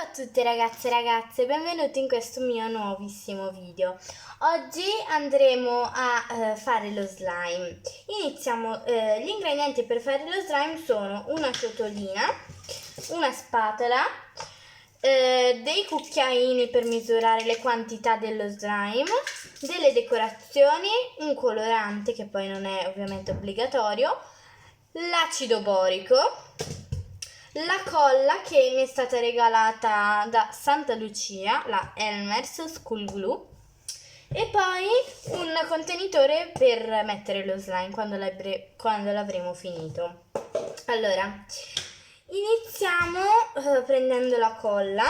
Ciao a tutti ragazze e ragazze, benvenuti in questo mio nuovissimo video. Oggi andremo a fare lo slime. Iniziamo, gli ingredienti per fare lo slime sono una ciotolina, una spatola, dei cucchiaini per misurare le quantità dello slime, delle decorazioni, un colorante che poi non è ovviamente obbligatorio, l'acido borico, la colla che mi è stata regalata da Santa Lucia, la Elmer's School Glue, e poi un contenitore per mettere lo slime quando l'avremo finito. Allora, iniziamo prendendo la colla.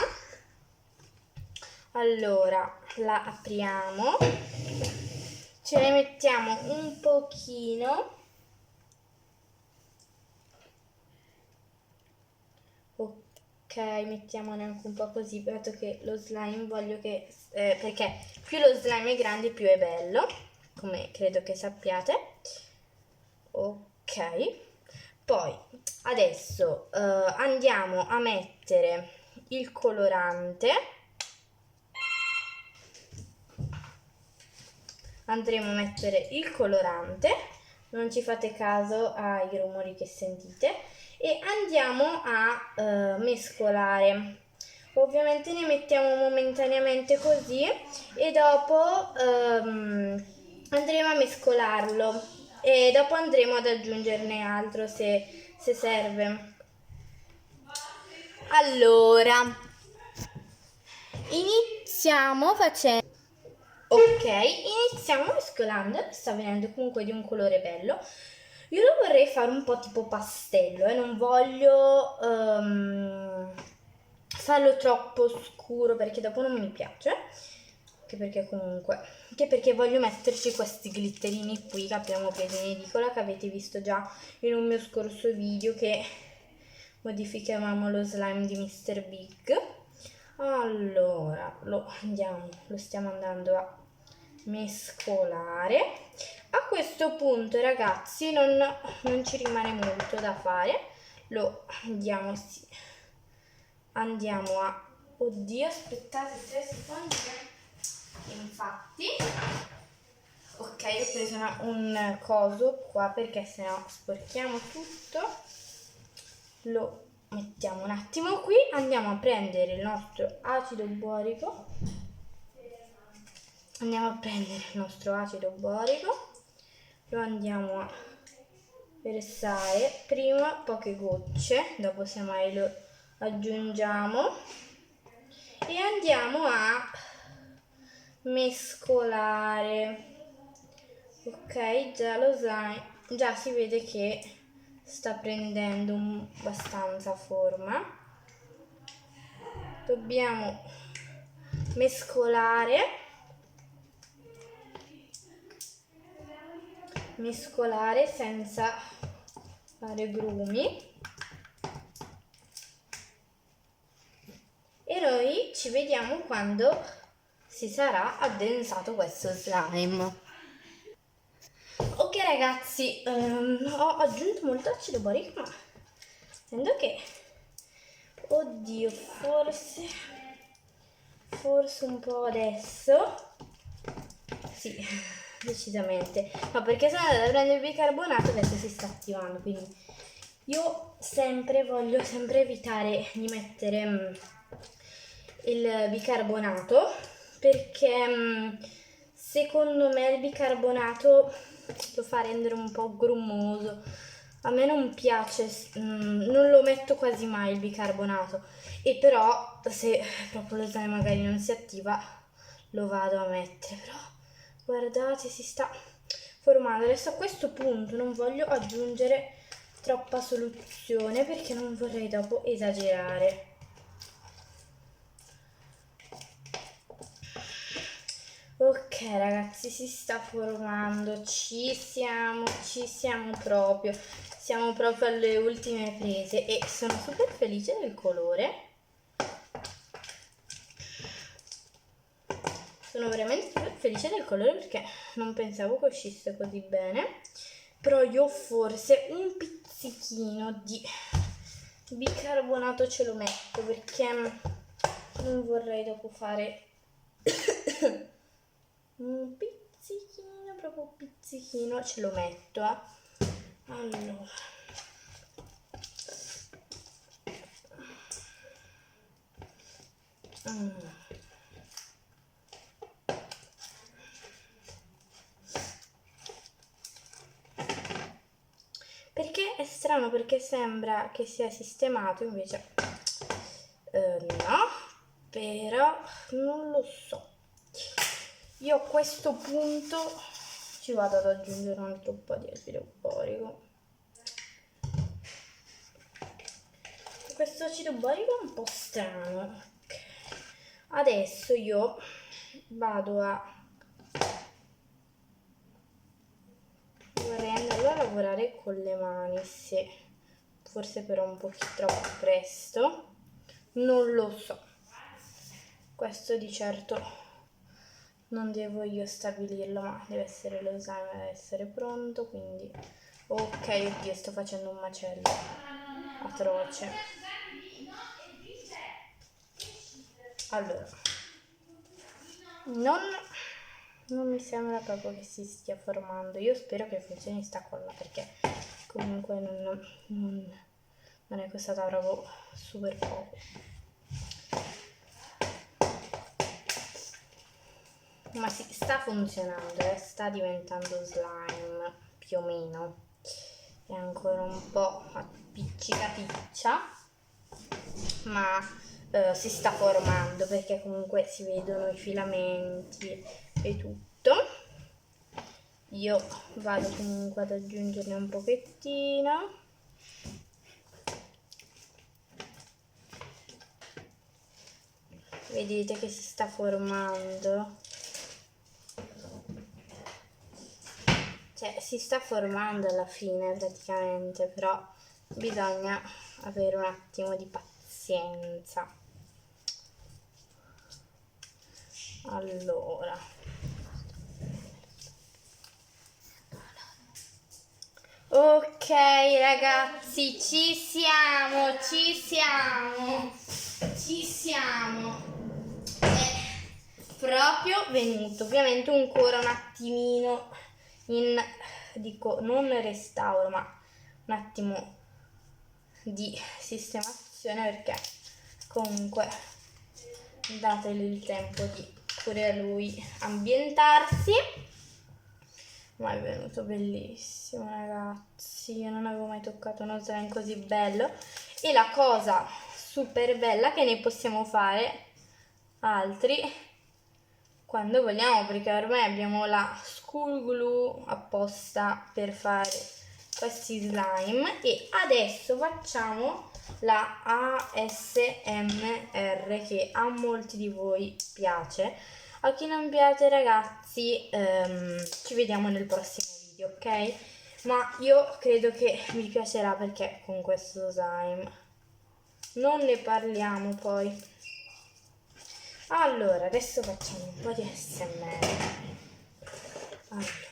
Allora, la apriamo, ce ne mettiamo un pochino. Ok, mettiamone anche un po' così, dato che lo slime voglio che... perché più lo slime è grande più è bello, come credo che sappiate. Ok, poi adesso andiamo a mettere il colorante. Andremo a mettere il colorante, non ci fate caso ai rumori che sentite, e andiamo a mescolare. Ovviamente ne mettiamo momentaneamente così e dopo andremo a mescolarlo e dopo andremo ad aggiungerne altro se serve. Allora, iniziamo facendo... Ok, iniziamo mescolando, sta venendo comunque di un colore bello. Io lo vorrei fare un po' tipo pastello e non voglio farlo troppo scuro perché dopo non mi piace. Anche perché voglio metterci questi glitterini qui che abbiamo preso in edicola, che avete visto già in un mio scorso video che modificavamo lo slime di Mr. Big. Allora, lo stiamo andando a mescolare. A questo punto ragazzi non ci rimane molto da fare, lo andiamo a... Oddio, aspettate 3 secondi, infatti. Ok, ho preso un coso qua perché sennò sporchiamo tutto. Lo mettiamo un attimo qui, andiamo a prendere il nostro acido borico. Lo andiamo a versare, prima poche gocce, dopo semmai lo aggiungiamo e andiamo a mescolare. Ok, già lo slime, già si vede che sta prendendo abbastanza forma. Dobbiamo mescolare senza fare grumi e noi ci vediamo quando si sarà addensato questo slime. Ok ragazzi, ho aggiunto molto acido borico, ma sento che oddio, forse un po' adesso sì, decisamente. No, perché sono andata a prendere il bicarbonato, adesso si sta attivando, quindi io voglio sempre evitare di mettere il bicarbonato perché secondo me il bicarbonato lo fa rendere un po' grumoso. A me non piace, non lo metto quasi mai il bicarbonato, e però se proprio lo slime magari non si attiva lo vado a mettere, però guardate, si sta formando. Adesso a questo punto non voglio aggiungere troppa soluzione perché non vorrei dopo esagerare. Ok ragazzi, si sta formando, ci siamo proprio, siamo proprio alle ultime prese e sono super felice del colore. Sono veramente felice del colore perché non pensavo che uscisse così bene, però io forse un pizzichino di bicarbonato ce lo metto perché non vorrei dopo fare un pizzichino, proprio un pizzichino, ce lo metto, allora. Perché è strano, perché sembra che sia sistemato, invece no, però non lo so. Io a questo punto ci vado ad aggiungere un altro po' di acido borico. Questo acido borico è un po' strano. Adesso io vado a... vorrei andare a lavorare con le mani, sì. Forse però un po' troppo presto. Non lo so. Questo di certo non devo io stabilirlo, ma deve essere lo slime, deve essere pronto, quindi... Ok, oddio, sto facendo un macello atroce. Allora, non mi sembra proprio che si stia formando. Io spero che funzioni sta colla, perché comunque non è costata proprio super poco. Ma sì, sta funzionando, sta diventando slime più o meno. È ancora un po' appiccicaticcia, ma si sta formando, perché comunque si vedono i filamenti e tutto. Io vado comunque ad aggiungerne un pochettino. Vedete che si sta formando. Cioè, si sta formando alla fine praticamente, però bisogna avere un attimo di pazienza. Allora, ok ragazzi, ci siamo. È proprio venuto, ovviamente ancora un attimino dico, non restauro, ma un attimo di sistemazione, perché comunque dategli il tempo di pure a lui ambientarsi. Ma è venuto bellissimo, ragazzi. Io non avevo mai toccato uno slime così bello. E la cosa super bella è che ne possiamo fare altri quando vogliamo, perché ormai abbiamo la school glue apposta per fare questi slime. E adesso facciamo la ASMR, che a molti di voi piace. A chi non piace, ragazzi, ci vediamo nel prossimo video, ok? Ma io credo che vi piacerà, perché con questo slime non ne parliamo poi. Allora, adesso facciamo un po' di ASMR. Allora.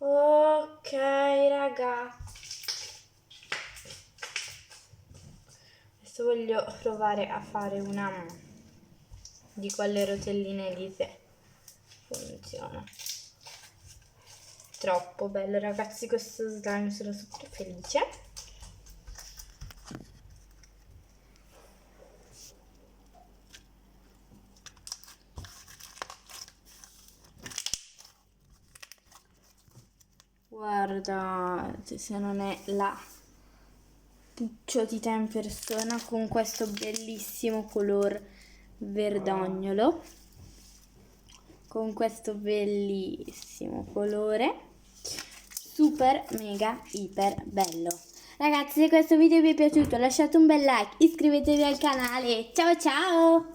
Ok, ragazzi. Adesso voglio provare a fare una di quelle rotelline lì se funziona. Troppo bello, ragazzi, questo slime, sono super felice. Guardate se non è la pucciotità in persona con questo bellissimo color verdognolo, con questo bellissimo colore super mega iper bello. Ragazzi, se questo video vi è piaciuto lasciate un bel like, iscrivetevi al canale, ciao ciao!